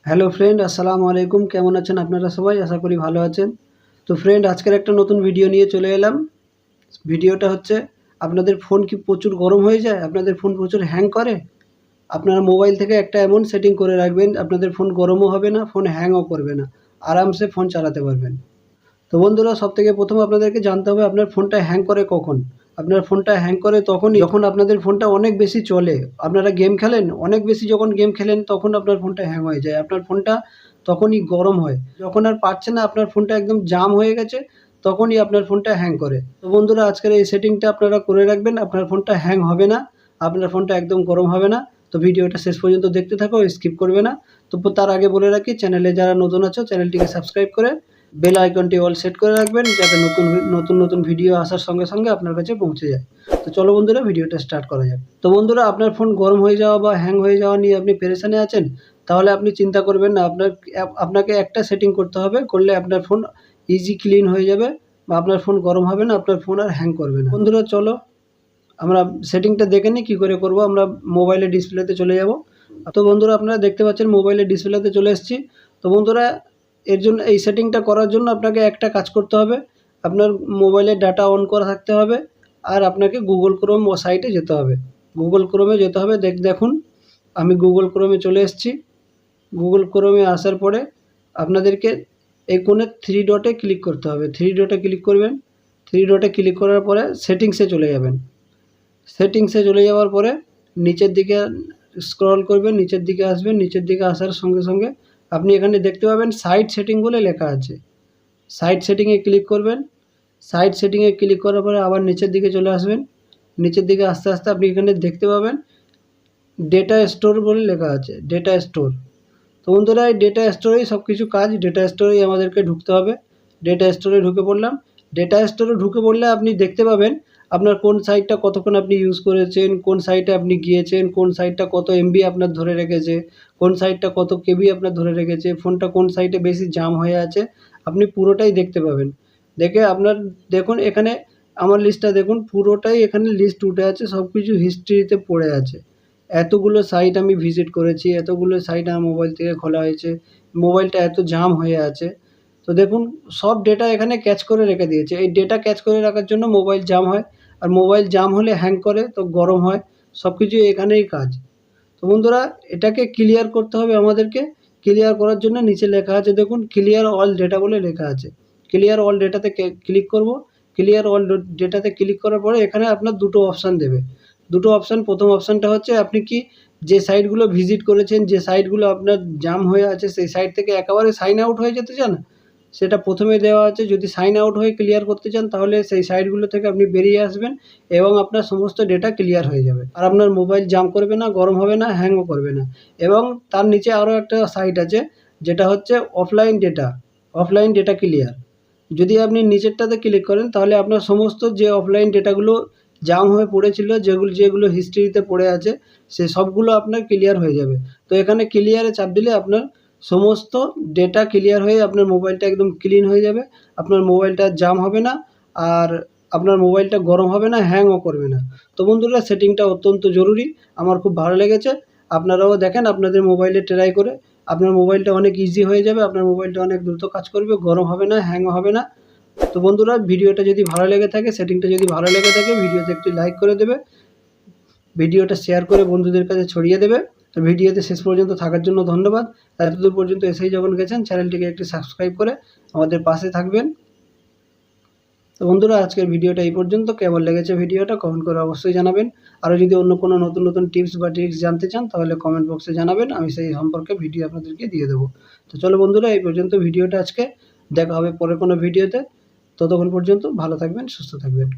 Hello friend, আসসালামু আলাইকুম। কেমন আছেন আপনারা সবাই? আশা করি ভালো আছেন। তো ফ্রেন্ড, আজকের একটা নতুন ভিডিও নিয়ে চলে এলাম। ভিডিওটা হচ্ছে, আপনাদের ফোন কি প্রচুর গরম হয়ে যায়? আপনাদের ফোন প্রচুর হ্যাং করে? আপনারা মোবাইল থেকে একটা এমন সেটিং করে রাখবেন, আপনাদের ফোন গরমও হবে না, ফোন হ্যাংও করবে না। আরামসে ফোন চালাতে পারবেন। তো বন্ধুরা, সবথেকে প্রথম আপনাদেরকে জানতে হবে আপনার ফোনটা হ্যাং করে কখন। আপনার ফোনটা হ্যাং করে তখনই যখন আপনাদের ফোনটা অনেক বেশি চলে। আপনারা গেম খেলেন, অনেক বেশি যখন গেম খেলেন তখন আপনার ফোনটা হ্যাং হয়ে যায়। আপনার ফোনটা তখনই গরম হয়। যখন আর পারছেন না, আপনার ফোনটা একদম জাম হয়ে গেছে, তখনই আপনার ফোনটা হ্যাং করে। তো বন্ধুরা, আজকের এই সেটিংটা আপনারা করে রাখবেন, আপনার ফোনটা হ্যাং হবে না, আপনার ফোনটা একদম গরম হবে না। তো ভিডিওটা শেষ পর্যন্ত দেখতে থাকো, স্কিপ করবে না। তো তার আগে বলে রাখি, চ্যানেলে যারা নতুন আছো চ্যানেলটিকে সাবস্ক্রাইব করে বেল আইকনটি অল সেট করে রাখবেন, যাতে নতুন ভিডিও আসার সঙ্গে সঙ্গে আপনার কাছে পৌঁছে যায়। তো চলো বন্ধুরা, ভিডিওটা স্টার্ট করা যাক। তো বন্ধুরা, আপনার ফোন গরম হয়ে যাওয়া বা হ্যাং হয়ে যাওয়া নিয়ে আপনি পেরেশানি আছেন, তাহলে আপনি চিন্তা করবেন না। আপনাকে একটা সেটিং করতে হবে, করলে আপনার ফোন ইজি ক্লিন হয়ে যাবে, বা আপনার ফোন গরম হবে না, আপনার ফোন আর হ্যাং করবে না। বন্ধুরা চলো আমরা সেটিংটা দেখে নিই কী করে করব। আমরা মোবাইলের ডিসপ্লেতে চলে যাব। তো বন্ধুরা, আপনারা দেখতে পাচ্ছেন মোবাইলের ডিসপ্লেতে চলে এসেছি। তো বন্ধুরা, এর জন্য এই সেটিংটা করার জন্য আপনাকে একটা কাজ করতে হবে। আপনার মোবাইলের ডাটা অন করা থাকতে হবে, আর আপনাকে গুগল ক্রোম সাইটে যেতে হবে। গুগল ক্রোমে যেতে হবে। দেখুন, আমি গুগল ক্রোমে চলে এসেছি। গুগল ক্রোমে আসার পরে আপনাদেরকে এই কোণে থ্রি ডটে ক্লিক করতে হবে। থ্রি ডটে ক্লিক করবেন। থ্রি ডটে ক্লিক করার পরে সেটিংসে চলে যাবেন। সেটিংসে চলে যাওয়ার পরে নিচের দিকে স্ক্রল করবেন, নিচের দিকে আসবেন। নিচের দিকে আসার সঙ্গে সঙ্গে আপনি এখানে দেখতে পাবেন সাইট সেটিং বলে লেখা আছে। সাইট সেটিংয়ে ক্লিক করবেন। সাইট সেটিংয়ে ক্লিক করার পরে আবার নিচের দিকে চলে আসবেন। নিচের দিকে আস্তে আস্তে আপনি এখানে দেখতে পাবেন ডেটা স্টোর বলে লেখা আছে, ডেটা স্টোর। তো বন্ধুরা, এই ডেটা স্টোরেই সব কিছু কাজ। ডেটা স্টোরেই আমাদেরকে ঢুকতে হবে। ডেটা স্টোরে ঢুকে পড়লাম। ডেটা স্টোরে ঢুকে পড়লে আপনি দেখতে পাবেন আপনার কোন সাইটটা কতক্ষণ আপনি ইউজ করেছেন, কোন সাইটে আপনি গিয়েছেন, কোন সাইটটা কত এমবি আপনার ধরে রেখেছে, কোন সাইটটা কত কেবি আপনার ধরে রেখেছে, ফোনটা কোন সাইটে বেশি জাম হয়ে আছে, আপনি পুরোটাই দেখতে পাবেন। দেখে আপনার দেখুন এখানে আমার লিস্টটা দেখুন, পুরোটাই এখানে লিস্ট উঠে আছে, সব কিছু হিস্ট্রিতে পড়ে আছে। এতগুলো সাইট আমি ভিজিট করেছি, এতগুলো সাইট আমার মোবাইল থেকে খোলা হয়েছে, মোবাইলটা এত জাম হয়ে আছে। তো দেখুন, সব ডেটা এখানে ক্যাচ করে রেখে দিয়েছে। এই ডেটা ক্যাচ করে রাখার জন্য মোবাইল জাম হয়, আর মোবাইল জাম হলে হ্যাং করে, তো গরম হয়, সব কিছু এখানেই কাজ। তো বন্ধুরা, এটাকে ক্লিয়ার করতে হবে আমাদেরকে। ক্লিয়ার করার জন্য নিচে লেখা আছে দেখুন, ক্লিয়ার অল ডেটা বলে লেখা আছে। ক্লিয়ার অল ডেটাতে ক্লিক করব। ক্লিয়ার অল ডেটাতে ক্লিক করার পরে এখানে আপনার দুটো অপশান দেবে। দুটো অপশান, প্রথম অপশানটা হচ্ছে আপনি কি যে সাইটগুলো ভিজিট করেছেন, যে সাইটগুলো আপনার জাম হয়ে আছে, সেই সাইট থেকে একেবারে সাইন আউট হয়ে যেতে চান, সেটা প্রথমে দেওয়া আছে। যদি সাইন আউট হয়ে ক্লিয়ার করতে চান, তাহলে সেই সাইটগুলো থেকে আপনি বেরিয়ে আসবেন এবং আপনার সমস্ত ডেটা ক্লিয়ার হয়ে যাবে, আর আপনার মোবাইল জাম করবে না, গরম হবে না, হ্যাংও করবে না। এবং তার নিচে আরও একটা সাইট আছে, যেটা হচ্ছে offline data, offline data clear. যদি আপনি নিচেরটাতে ক্লিক করেন, তাহলে আপনার সমস্ত যে অফলাইন ডেটাগুলো জাম হয়ে পড়েছিল, যেগুলো হিস্ট্রিতে পড়ে আছে, সে সবগুলো আপনার ক্লিয়ার হয়ে যাবে। তো এখানে ক্লিয়ারে চাপ দিলে আপনার সমস্ত ডেটা ক্লিয়ার হয়ে আপনার মোবাইলটা একদম ক্লিন হয়ে যাবে। আপনার মোবাইলটা জাম হবে না, আর আপনার মোবাইলটা গরম হবে না, হ্যাংও করবে না। তো বন্ধুরা, সেটিংটা অত্যন্ত জরুরি, আমার খুব ভালো লেগেছে। আপনারাও দেখেন আপনাদের মোবাইলে ট্রাই করে, আপনার মোবাইলটা অনেক ইজি হয়ে যাবে, আপনার মোবাইলটা অনেক দ্রুত কাজ করবে, গরম হবে না, হ্যাংও হবে না। তো বন্ধুরা, ভিডিওটা যদি ভালো লেগে থাকে, সেটিংটা যদি ভালো লেগে থাকে, ভিডিওতে একটি লাইক করে দেবে, ভিডিওটা শেয়ার করে বন্ধুদের কাছে ছড়িয়ে দেবে। তো ভিডিওতে শেষ পর্যন্ত থাকার জন্য ধন্যবাদ। এতদূর পর্যন্ত এসেই যখন গেছেন, চ্যানেলটিকে একটি সাবস্ক্রাইব করে আমাদের পাশে থাকবেন। তো বন্ধুরা, আজকের ভিডিওটা এই পর্যন্ত। কেমন লেগেছে ভিডিওটা কমেন্ট করে অবশ্যই জানাবেন। আরও যদি অন্য কোনো নতুন টিপস বা ট্রিক্স জানতে চান, তাহলে কমেন্ট বক্সে জানাবেন, আমি সেই সম্পর্কে ভিডিও আপনাদেরকে দিয়ে দেবো। তো চলো বন্ধুরা, এই পর্যন্ত ভিডিওটা আজকে। দেখা হবে পরে কোনো ভিডিওতে। ততক্ষণ পর্যন্ত ভালো থাকবেন, সুস্থ থাকবেন।